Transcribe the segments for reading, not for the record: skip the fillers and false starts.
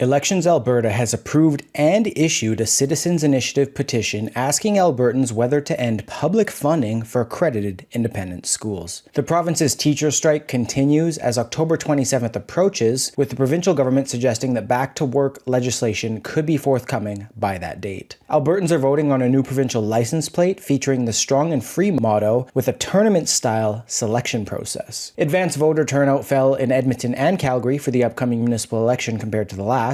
Elections Alberta has approved and issued a citizens' initiative petition asking Albertans whether to end public funding for accredited independent schools. The province's teacher strike continues as October 27th approaches, with the provincial government suggesting that back-to-work legislation could be forthcoming by that date. Albertans are voting on a new provincial license plate featuring the Strong and Free motto with a tournament-style selection process. Advanced voter turnout fell in Edmonton and Calgary for the upcoming municipal election compared to the last,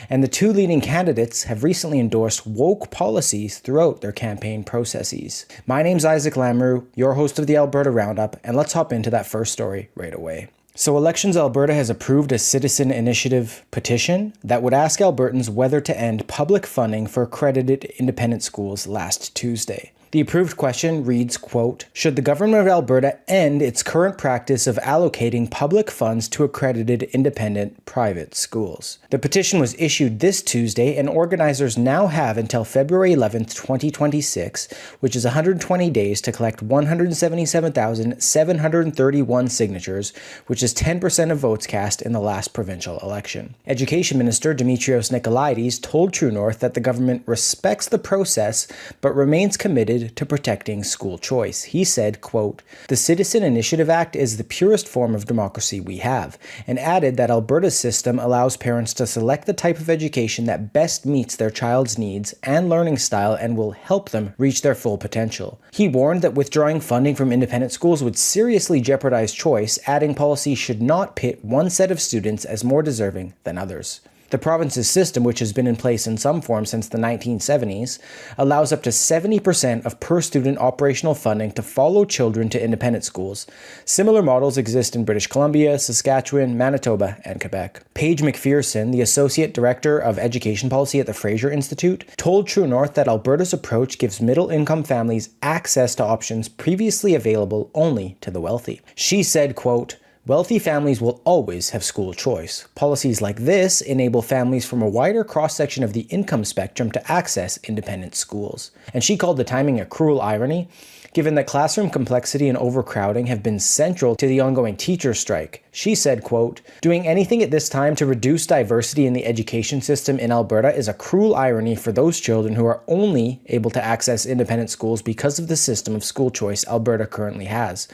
and the two leading candidates have recently endorsed woke policies throughout their campaign processes. My name's Isaac Lamoureux, your host of the Alberta Roundup, and let's hop into that first story right away. So Elections Alberta has approved a citizen initiative petition that would ask Albertans whether to end public funding for accredited independent schools last Tuesday. The approved question reads, quote, "Should the government of Alberta end its current practice of allocating public funds to accredited independent private schools?" The petition was issued this Tuesday, and organizers now have until February 11th, 2026, which is 120 days, to collect 177,731 signatures, which is 10% of votes cast in the last provincial election. Education Minister Dimitrios Nicolaides told True North that the government respects the process but remains committed to protecting school choice. He said, quote, "The Citizen Initiative Act is the purest form of democracy we have," and added that Alberta's system allows parents to select the type of education that best meets their child's needs and learning style and will help them reach their full potential. He warned that withdrawing funding from independent schools would seriously jeopardize choice, adding policy should not pit one set of students as more deserving than others. The province's system, which has been in place in some form since the 1970s, allows up to 70% of per-student operational funding to follow children to independent schools. Similar models exist in British Columbia, Saskatchewan, Manitoba, and Quebec. Paige McPherson, the Associate Director of Education Policy at the Fraser Institute, told True North that Alberta's approach gives middle-income families access to options previously available only to the wealthy. She said, quote, "Wealthy families will always have school choice. Policies like this enable families from a wider cross-section of the income spectrum to access independent schools." And she called the timing a cruel irony, given that classroom complexity and overcrowding have been central to the ongoing teacher strike. She said, quote, "Doing anything at this time to reduce diversity in the education system in Alberta is a cruel irony for those children who are only able to access independent schools because of the system of school choice Alberta currently has.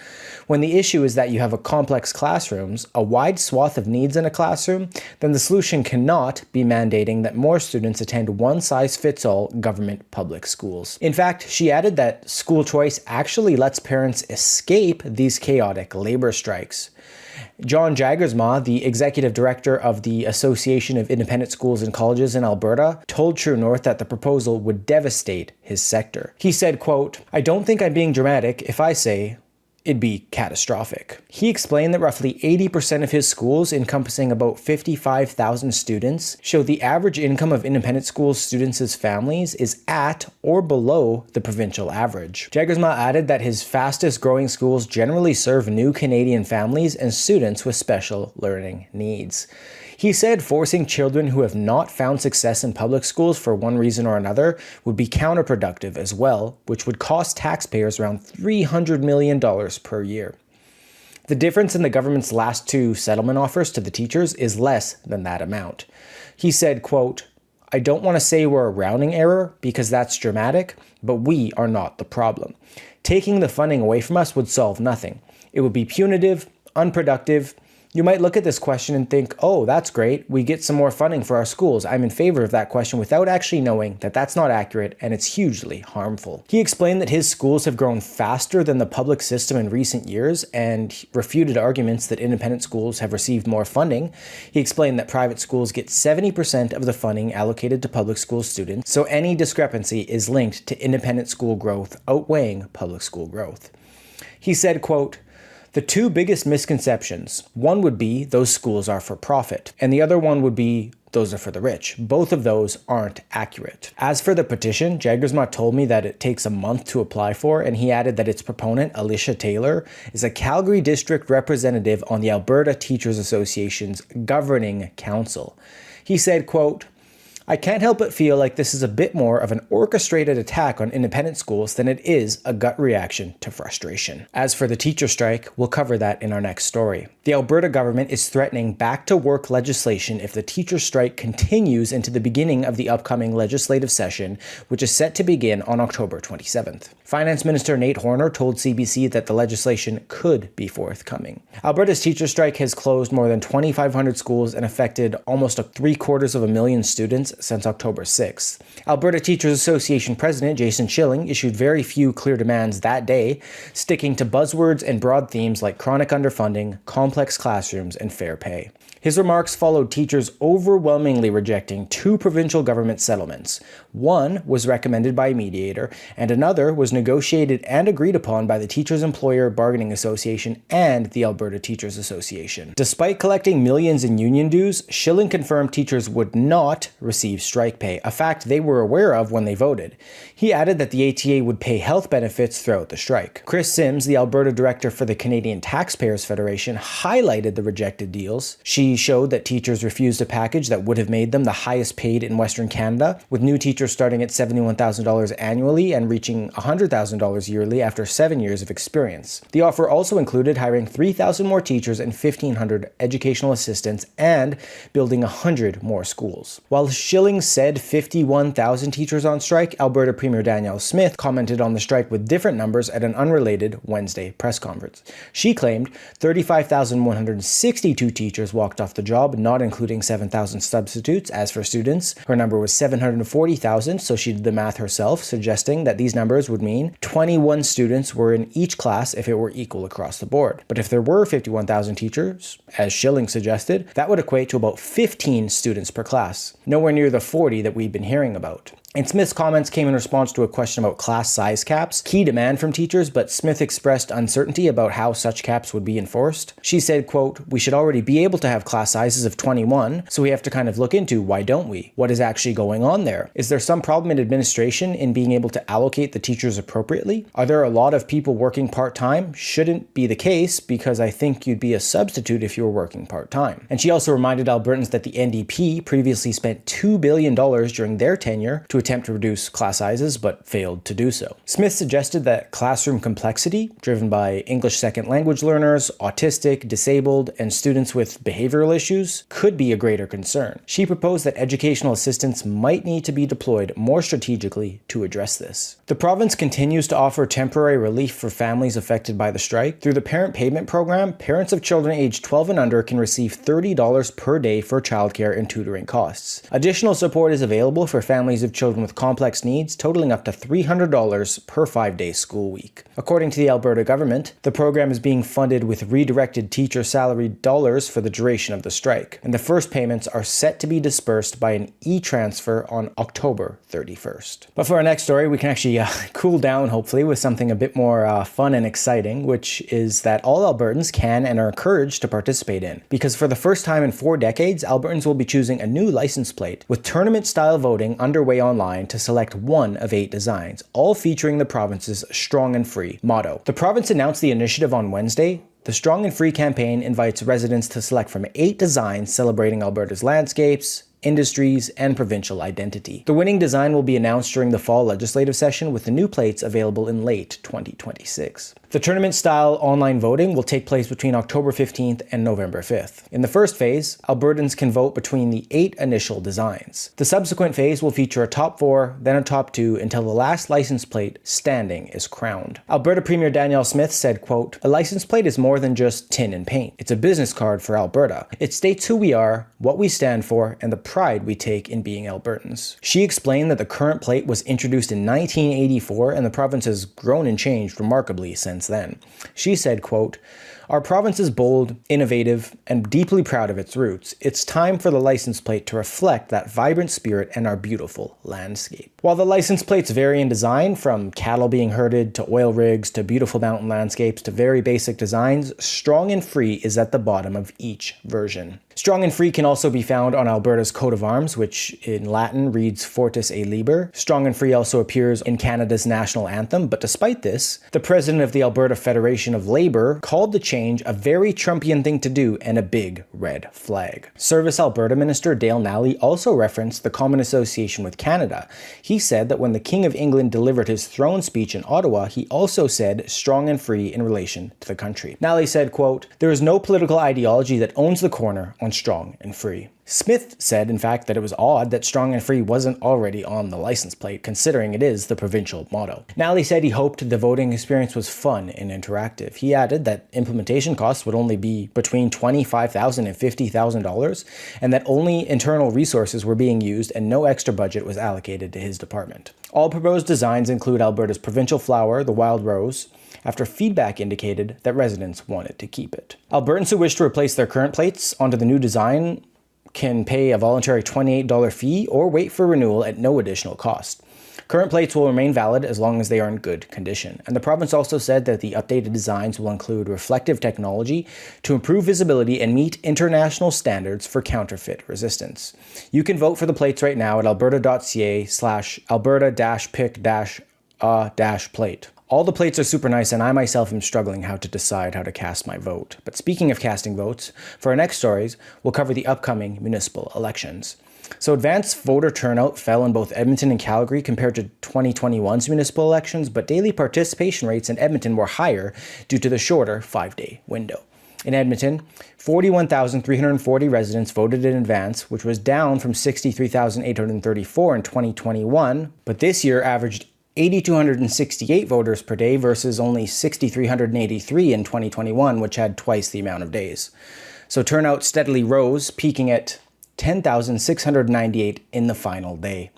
When the issue is that you have a complex classrooms, a wide swath of needs in a classroom, then the solution cannot be mandating that more students attend one-size-fits-all government public schools." In fact, she added that school choice actually lets parents escape these chaotic labor strikes. John Jagersma, the executive director of the Association of Independent Schools and Colleges in Alberta, told True North that the proposal would devastate his sector. He said, quote, "I don't think I'm being dramatic if I say it'd be catastrophic." He explained that roughly 80% of his schools, encompassing about 55,000 students, show the average income of independent school students' families is at or below the provincial average. Jagersma added that his fastest growing schools generally serve new Canadian families and students with special learning needs. He said forcing children who have not found success in public schools for one reason or another would be counterproductive as well, which would cost taxpayers around $300 million per year. The difference in the government's last two settlement offers to the teachers is less than that amount. He said, quote, "I don't want to say we're a rounding error because that's dramatic, but we are not the problem. Taking the funding away from us would solve nothing. It would be punitive, unproductive. You might look at this question and think, oh, that's great, we get some more funding for our schools. I'm in favor of that question without actually knowing that that's not accurate and it's hugely harmful." He explained that his schools have grown faster than the public system in recent years and refuted arguments that independent schools have received more funding. He explained that private schools get 70% of the funding allocated to public school students, so any discrepancy is linked to independent school growth outweighing public school growth. He said, quote, "The two biggest misconceptions, one would be those schools are for profit, and the other one would be those are for the rich. Both of those aren't accurate." As for the petition, Jagersma told me that it takes a month to apply for, and he added that its proponent, Alicia Taylor, is a Calgary district representative on the Alberta Teachers Association's governing council. He said, quote, "I can't help but feel like this is a bit more of an orchestrated attack on independent schools than it is a gut reaction to frustration." As for the teacher strike, we'll cover that in our next story. The Alberta government is threatening back-to-work legislation if the teacher strike continues into the beginning of the upcoming legislative session, which is set to begin on October 27th. Finance Minister Nate Horner told CBC that the legislation could be forthcoming. Alberta's teacher strike has closed more than 2,500 schools and affected almost 750,000 students since October 6th. Alberta Teachers Association President Jason Schilling issued very few clear demands that day, sticking to buzzwords and broad themes like chronic underfunding, complex classrooms, and fair pay. His remarks followed teachers overwhelmingly rejecting 2 provincial government settlements. One was recommended by a mediator, and another was negotiated and agreed upon by the Teachers Employer Bargaining Association and the Alberta Teachers Association. Despite collecting millions in union dues, Schilling confirmed teachers would not receive strike pay, a fact they were aware of when they voted. He added that the ATA would pay health benefits throughout the strike. Chris Sims, the Alberta director for the Canadian Taxpayers Federation, highlighted the rejected deals. She showed that teachers refused a package that would have made them the highest paid in Western Canada, with new teachers starting at $71,000 annually and reaching $100,000 yearly after 7 years of experience. The offer also included hiring 3,000 more teachers and 1,500 educational assistants and building 100 more schools. While Schilling said 51,000 teachers on strike, Alberta Premier Danielle Smith commented on the strike with different numbers at an unrelated Wednesday press conference. She claimed 35,162 teachers walked off the job, not including 7,000 substitutes. As for students, her number was 740,000, so she did the math herself, suggesting that these numbers would mean 21 students were in each class if it were equal across the board. But if there were 51,000 teachers, as Schilling suggested, that would equate to about 15 students per class, nowhere near the 40 that we've been hearing about. And Smith's comments came in response to a question about class size caps, key demand from teachers, but Smith expressed uncertainty about how such caps would be enforced. She said, quote, "We should already be able to have class sizes of 21, so we have to kind of look into why don't we? What is actually going on there? Is there some problem in administration in being able to allocate the teachers appropriately? Are there a lot of people working part-time? Shouldn't be the case, because I think you'd be a substitute if you were working part-time." And she also reminded Albertans that the NDP previously spent $2 billion during their tenure to attempt to reduce class sizes, but failed to do so. Smith suggested that classroom complexity, driven by English second language learners, autistic, disabled, and students with behavioral issues, could be a greater concern. She proposed that educational assistants might need to be deployed more strategically to address this. The province continues to offer temporary relief for families affected by the strike. Through the Parent Payment Program, parents of children aged 12 and under can receive $30 per day for childcare and tutoring costs. Additional support is available for families of children with complex needs, totaling up to $300 per 5-day school week. According to the Alberta government, the program is being funded with redirected teacher salary dollars for the duration of the strike, and the first payments are set to be dispersed by an e-transfer on October 31st. But for our next story, we can actually cool down, hopefully, with something a bit more fun and exciting, which is that all Albertans can and are encouraged to participate in. Because for the first time in 4 decades, Albertans will be choosing a new license plate, with tournament-style voting underway online to select one of 8 designs, all featuring the province's Strong and Free motto. The province announced the initiative on Wednesday. The Strong and Free campaign invites residents to select from 8 designs celebrating Alberta's landscapes, industries, and provincial identity. The winning design will be announced during the fall legislative session, with the new plates available in late 2026. The tournament-style online voting will take place between October 15th and November 5th. In the first phase, Albertans can vote between the 8 initial designs. The subsequent phase will feature a top 4, then a top 2, until the last license plate standing is crowned. Alberta Premier Danielle Smith said, quote, "A license plate is more than just tin and paint. It's a business card for Alberta. It states who we are, what we stand for, and the pride we take in being Albertans." She explained that the current plate was introduced in 1984, and the province has grown and changed remarkably since then. She said, quote, "Our province is bold, innovative, and deeply proud of its roots. It's time for the license plate to reflect that vibrant spirit and our beautiful landscape." While the license plates vary in design, from cattle being herded to oil rigs to beautiful mountain landscapes to very basic designs, Strong and Free is at the bottom of each version. Strong and Free can also be found on Alberta's coat of arms, which in Latin reads Fortis et Liber. Strong and Free also appears in Canada's national anthem, but despite this, the president of the Alberta Federation of Labour called the change change, a very Trumpian thing to do, and a big red flag. Service Alberta Minister Dale Nally also referenced the common association with Canada. He said that when the King of England delivered his throne speech in Ottawa, he also said strong and free in relation to the country. Nally said, quote, "There is no political ideology that owns the corner on strong and free." Smith said, in fact, that it was odd that strong and free wasn't already on the license plate, considering it is the provincial motto. Nally said he hoped the voting experience was fun and interactive. He added that implementation costs would only be between $25,000 and $50,000, and that only internal resources were being used and no extra budget was allocated to his department. All proposed designs include Alberta's provincial flower, the wild rose, after feedback indicated that residents wanted to keep it. Albertans who wish to replace their current plates onto the new design can pay a voluntary $28 fee or wait for renewal at no additional cost. Current plates will remain valid as long as they are in good condition. And the province also said that the updated designs will include reflective technology to improve visibility and meet international standards for counterfeit resistance. You can vote for the plates right now at alberta.ca/alberta-pick-a-plate. All the plates are super nice, and I myself am struggling how to decide how to cast my vote. But speaking of casting votes, for our next stories, we'll cover the upcoming municipal elections. So advanced voter turnout fell in both Edmonton and Calgary compared to 2021's municipal elections, but daily participation rates in Edmonton were higher due to the shorter 5-day window. In Edmonton, 41,340 residents voted in advance, which was down from 63,834 in 2021, but this year averaged 8,268 voters per day versus only 6,383 in 2021, which had twice the amount of days. So turnout steadily rose, peaking at 10,698 in the final day.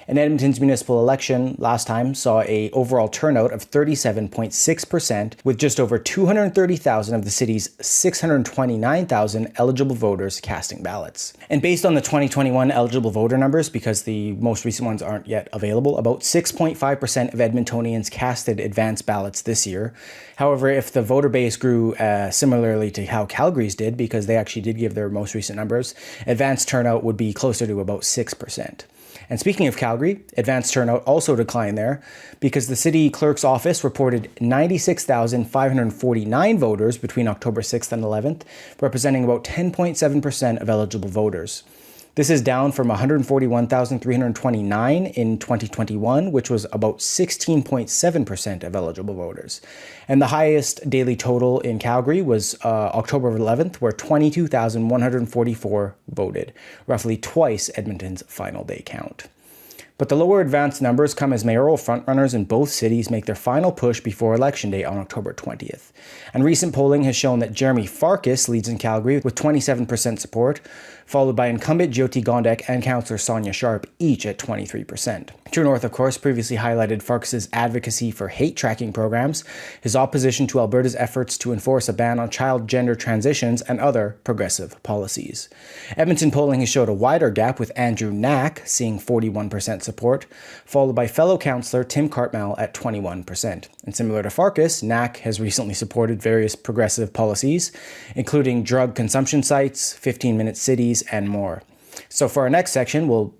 And Edmonton's municipal election last time saw an overall turnout of 37.6%, with just over 230,000 of the city's 629,000 eligible voters casting ballots. And based on the 2021 eligible voter numbers, because the most recent ones aren't yet available, about 6.5% of Edmontonians casted advance ballots this year. However, if the voter base grew similarly to how Calgary's did, because they actually did give their most recent numbers, advance turnout would be closer to about 6%. And speaking of Calgary, advanced turnout also declined there because the city clerk's office reported 96,549 voters between October 6th and 11th, representing about 10.7% of eligible voters. This is down from 141,329 in 2021, which was about 16.7% of eligible voters. And the highest daily total in Calgary was October 11th, where 22,144 voted, roughly twice Edmonton's final day count. But the lower advance numbers come as mayoral frontrunners in both cities make their final push before Election Day on October 20th. And recent polling has shown that Jeremy Farkas leads in Calgary with 27% support, followed by incumbent Jyoti Gondek and Councillor Sonia Sharp, each at 23%. True North, of course, previously highlighted Farkas's advocacy for hate tracking programs, his opposition to Alberta's efforts to enforce a ban on child gender transitions, and other progressive policies. Edmonton polling has showed a wider gap, with Andrew Knack seeing 41% support, followed by fellow councillor Tim Cartmell at 21%. And similar to Farkas, Knack has recently supported various progressive policies, including drug consumption sites, 15-minute cities, and more. So for our next section, we'll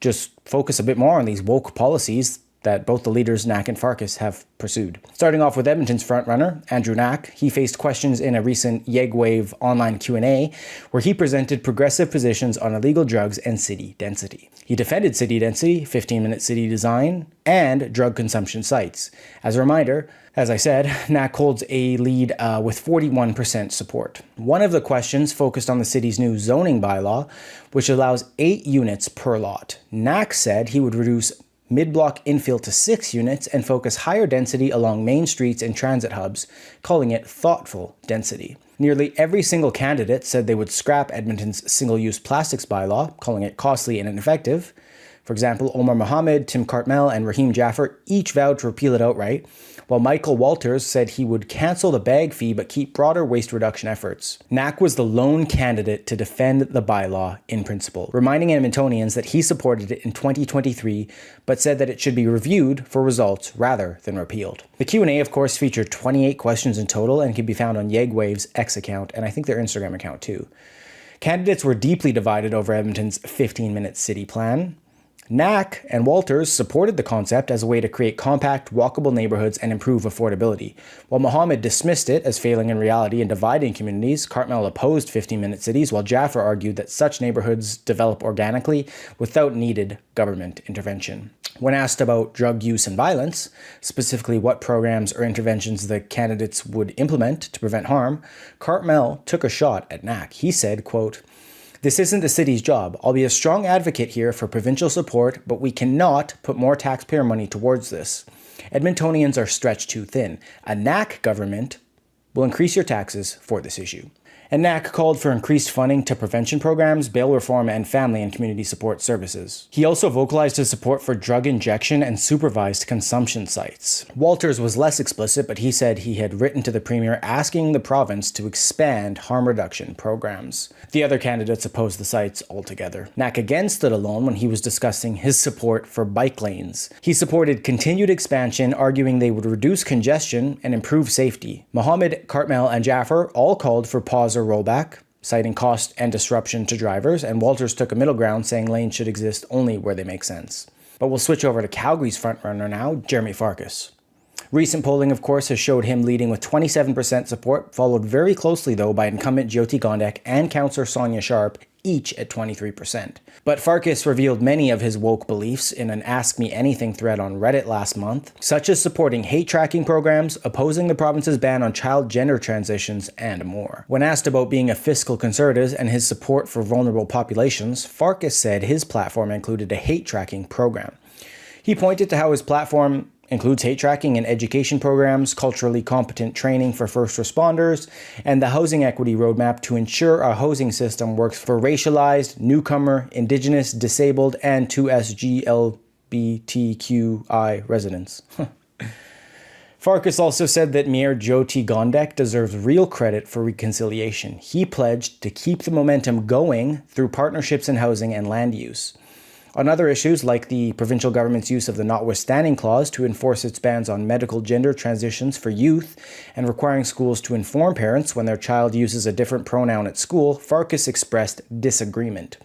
just focus a bit more on these woke policies that both the leaders, Knack and Farkas, have pursued. Starting off with Edmonton's frontrunner, Andrew Knack, he faced questions in a recent YegWave online Q&A, where he presented progressive positions on illegal drugs and city density. He defended city density, 15-minute city design, and drug consumption sites. As a reminder, as I said, Knack holds a lead with 41% support. One of the questions focused on the city's new zoning bylaw, which allows 8 units per lot. Knack said he would reduce mid-block infill to 6 units and focus higher density along main streets and transit hubs, calling it thoughtful density. Nearly every single candidate said they would scrap Edmonton's single-use plastics bylaw, calling it costly and ineffective. For example, Omar Mohammed, Tim Cartmell, and Raheem Jaffer each vowed to repeal it outright, while Michael Walters said he would cancel the bag fee but keep broader waste reduction efforts. Knack was the lone candidate to defend the bylaw in principle, reminding Edmontonians that he supported it in 2023, but said that it should be reviewed for results rather than repealed. The Q&A, of course, featured 28 questions in total and can be found on YegWave's X account, and I think their Instagram account too. Candidates were deeply divided over Edmonton's 15-minute city plan. Knack and Walters supported the concept as a way to create compact, walkable neighborhoods and improve affordability. While Mohammed dismissed it as failing in reality and dividing communities, Cartmel opposed 15-minute cities, while Jaffer argued that such neighborhoods develop organically without needed government intervention. When asked about drug use and violence, specifically what programs or interventions the candidates would implement to prevent harm, Cartmel took a shot at Knack. He said, quote, "This isn't the city's job. I'll be a strong advocate here for provincial support, but we cannot put more taxpayer money towards this. Edmontonians are stretched too thin. A Knack government will increase your taxes for this issue." And Knack called for increased funding to prevention programs, bail reform, and family and community support services. He also vocalized his support for drug injection and supervised consumption sites. Walters was less explicit, but he said he had written to the Premier asking the province to expand harm reduction programs. The other candidates opposed the sites altogether. Knack again stood alone when he was discussing his support for bike lanes. He supported continued expansion, arguing they would reduce congestion and improve safety. Mohammed, Cartmel, and Jaffer all called for pause or rollback, citing cost and disruption to drivers, and Walters took a middle ground, saying lanes should exist only where they make sense. But we'll switch over to Calgary's frontrunner now, Jeremy Farkas. Recent polling, of course, has showed him leading with 27% support, followed very closely, though, by incumbent Jyoti Gondek and Councillor Sonia Sharp, each at 23%. But Farkas revealed many of his woke beliefs in an Ask Me Anything thread on Reddit last month, such as supporting hate tracking programs, opposing the province's ban on child gender transitions, and more. When asked about being a fiscal conservative and his support for vulnerable populations, Farkas said his platform included a hate tracking program. He pointed to how his platform includes hate tracking and education programs, culturally competent training for first responders, and the housing equity roadmap to ensure our housing system works for racialized, newcomer, Indigenous, disabled, and 2SGLBTQI residents. Farkas also said that Mayor Jyoti Gondek deserves real credit for reconciliation. He pledged to keep the momentum going through partnerships in housing and land use. On other issues, like the provincial government's use of the notwithstanding clause to enforce its bans on medical gender transitions for youth and requiring schools to inform parents when their child uses a different pronoun at school, Farkas expressed disagreement.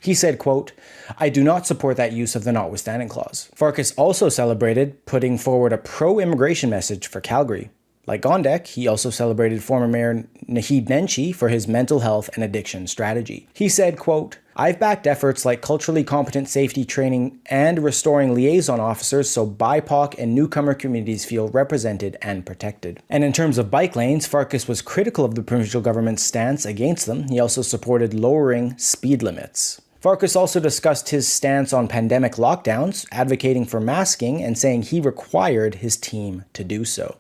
He said, quote, "I do not support that use of the notwithstanding clause." Farkas also celebrated putting forward a pro-immigration message for Calgary. Like Gondek, he also celebrated former Mayor Naheed Nenshi for his mental health and addiction strategy. He said, quote, "I've backed efforts like culturally competent safety training and restoring liaison officers so BIPOC and newcomer communities feel represented and protected." And in terms of bike lanes, Farkas was critical of the provincial government's stance against them. He also supported lowering speed limits. Farkas also discussed his stance on pandemic lockdowns, advocating for masking and saying he required his team to do so.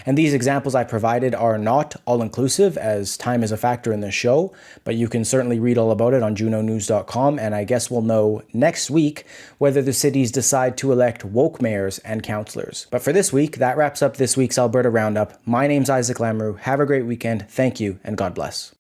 And these examples I provided are not all-inclusive, as time is a factor in this show, but you can certainly read all about it on junonews.com, and I guess we'll know next week whether the cities decide to elect woke mayors and councillors. But for this week, that wraps up this week's Alberta Roundup. My name's Isaac Lamoureux. Have a great weekend. Thank you, and God bless.